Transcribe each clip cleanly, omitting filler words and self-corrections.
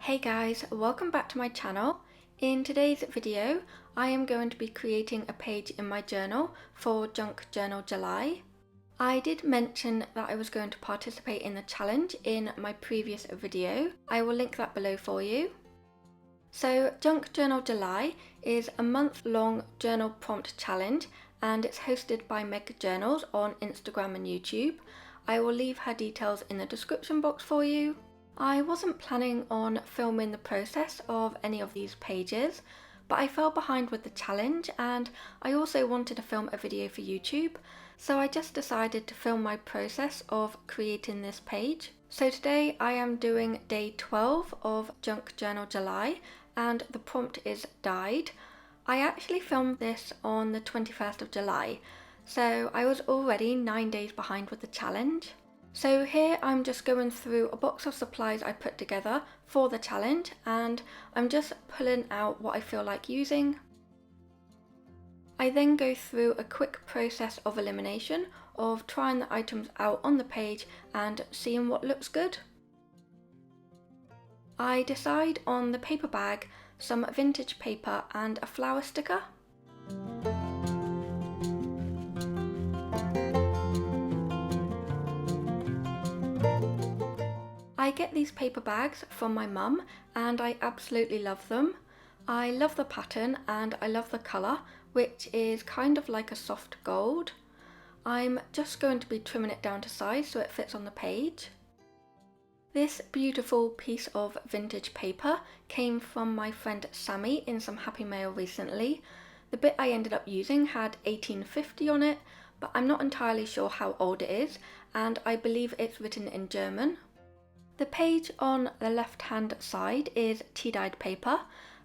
Hey guys, welcome back to my channel. In today's video, I am going to be creating a page in my journal for Junk Journal July. I did mention that I was going to participate in the challenge in my previous video. I will link that below for you. So Junk Journal July is a month-long journal prompt challenge and it's hosted by Meg Journals on Instagram and YouTube. I will leave her details in the description box for you. I wasn't planning on filming the process of any of these pages, but I fell behind with the challenge and I also wanted to film a video for YouTube, so I just decided to film my process of creating this page. So today I am doing day 12 of Junk Journal July and the prompt is died. I actually filmed this on the 21st of July, so I was already 9 days behind with the challenge. So here I'm just going through a box of supplies I put together for the challenge and I'm just pulling out what I feel like using. I then go through a quick process of elimination of trying the items out on the page and seeing what looks good. I decide on the paper bag, some vintage paper and a flower sticker. I get these paper bags from my mum and I absolutely love them. I love the pattern and I love the colour, which is kind of like a soft gold. I'm just going to be trimming it down to size so it fits on the page. This beautiful piece of vintage paper came from my friend Sammy in some Happy Mail recently. The bit I ended up using had 1850 on it, but I'm not entirely sure how old it is and I believe it's written in German. The page on the left hand side is tea-dyed paper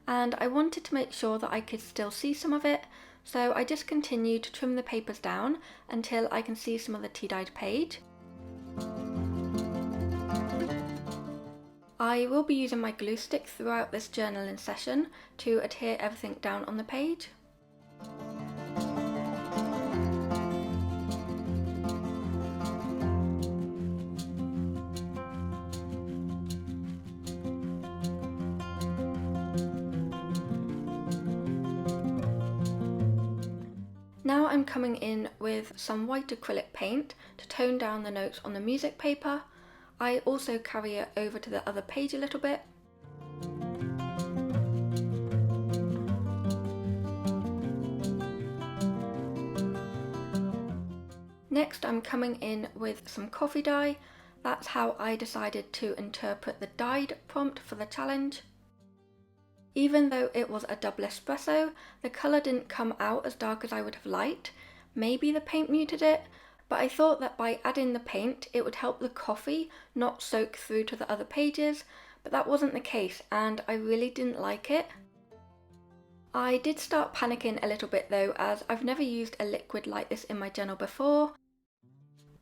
and I wanted to make sure that I could still see some of it, so I just continued to trim the papers down until I can see some of the tea-dyed page. I will be using my glue stick throughout this journaling session to adhere everything down on the page. Now I'm coming in with some white acrylic paint to tone down the notes on the music paper. I also carry it over to the other page a little bit. Next I'm coming in with some coffee dye. That's how I decided to interpret the dyed prompt for the challenge. Even though it was a double espresso, the colour didn't come out as dark as I would have liked. Maybe the paint muted it, but I thought that by adding the paint it would help the coffee not soak through to the other pages, but that wasn't the case and I really didn't like it. I did start panicking a little bit though, as I've never used a liquid like this in my journal before.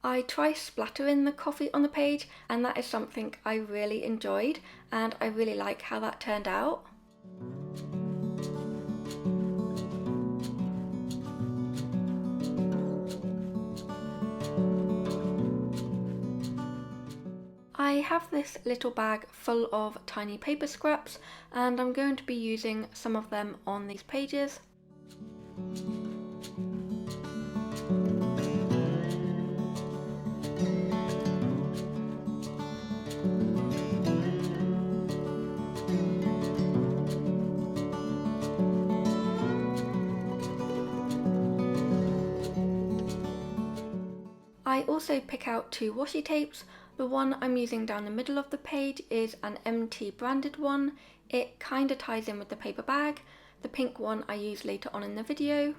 I try splattering the coffee on the page and that is something I really enjoyed and I really like how that turned out. I have this little bag full of tiny paper scraps and I'm going to be using some of them on these pages. I also pick out two washi tapes. The one I'm using down the middle of the page is an MT branded one. It kinda ties in with the paper bag. The pink one I use later on in the video.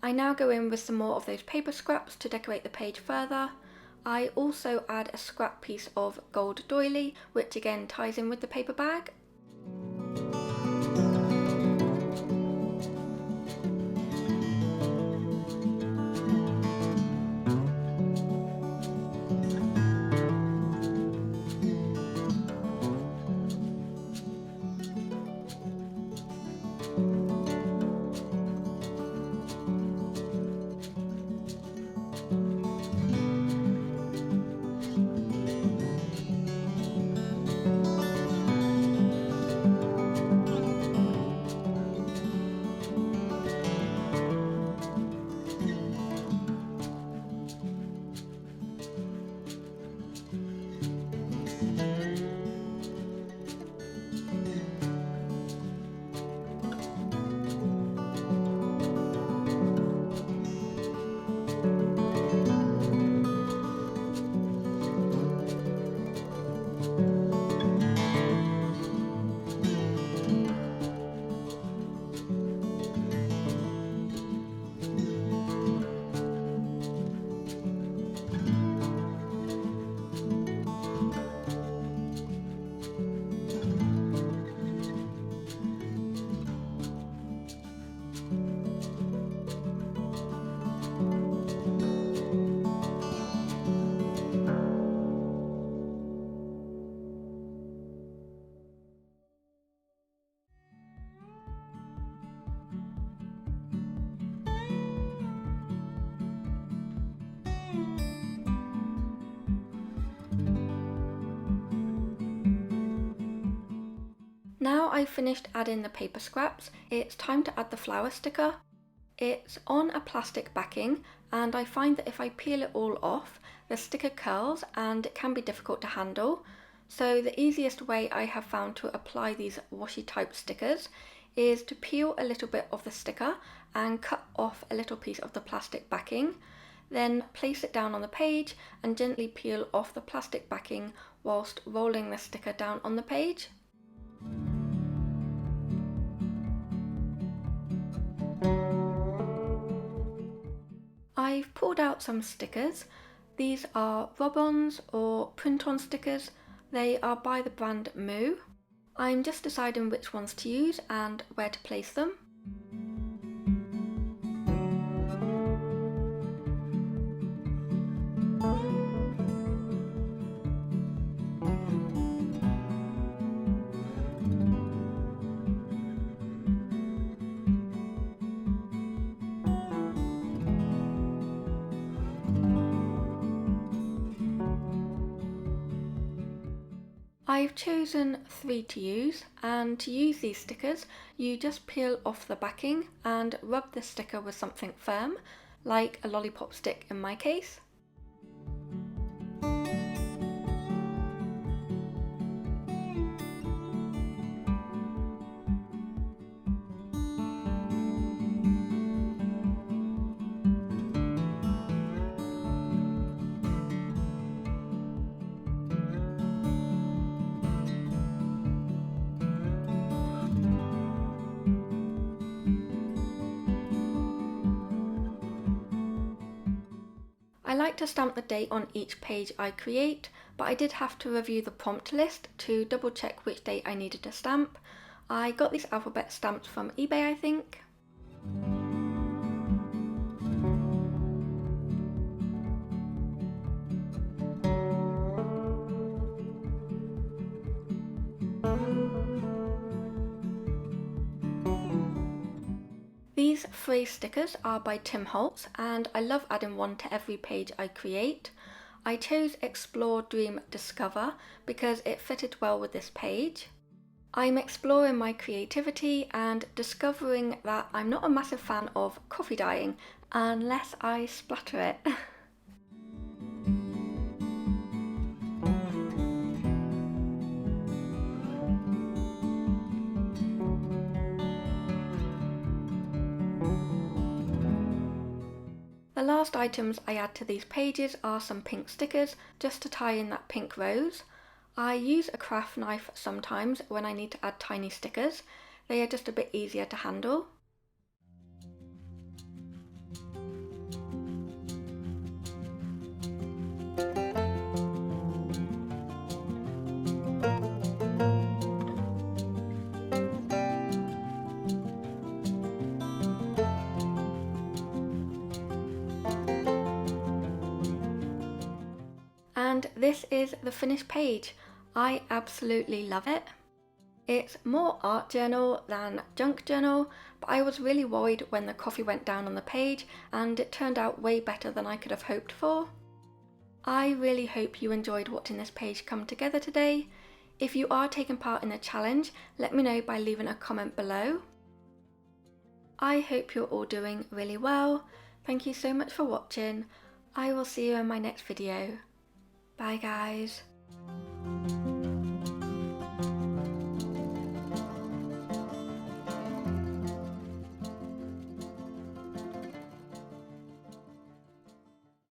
I now go in with some more of those paper scraps to decorate the page further. I also add a scrap piece of gold doily, which again ties in with the paper bag. Now I've finished adding the paper scraps, it's time to add the flower sticker. It's on a plastic backing, and I find that if I peel it all off, the sticker curls and it can be difficult to handle. So the easiest way I have found to apply these washi type stickers is to peel a little bit of the sticker and cut off a little piece of the plastic backing. Then place it down on the page and gently peel off the plastic backing whilst rolling the sticker down on the page. I've pulled out some stickers. These are rub-ons or print-on stickers. They are by the brand Moo. I'm just deciding which ones to use and where to place them. I've chosen 3 to use, and to use these stickers you just peel off the backing and rub the sticker with something firm, like a lollipop stick in my case. I like to stamp the date on each page I create, but I did have to review the prompt list to double check which date I needed to stamp. I got these alphabet stamps from eBay, I think. These 3 stickers are by Tim Holtz, and I love adding one to every page I create. I chose Explore, Dream, Discover because it fitted well with this page. I'm exploring my creativity and discovering that I'm not a massive fan of coffee dyeing unless I splatter it. The last items I add to these pages are some pink stickers, just to tie in that pink rose. I use a craft knife sometimes when I need to add tiny stickers. They are just a bit easier to handle. And this is the finished page. I absolutely love it. It's more art journal than junk journal, but I was really worried when the coffee went down on the page, and it turned out way better than I could have hoped for. I really hope you enjoyed watching this page come together today. If you are taking part in the challenge, let me know by leaving a comment below. I hope you're all doing really well. Thank you so much for watching. I will see you in my next video. Bye guys.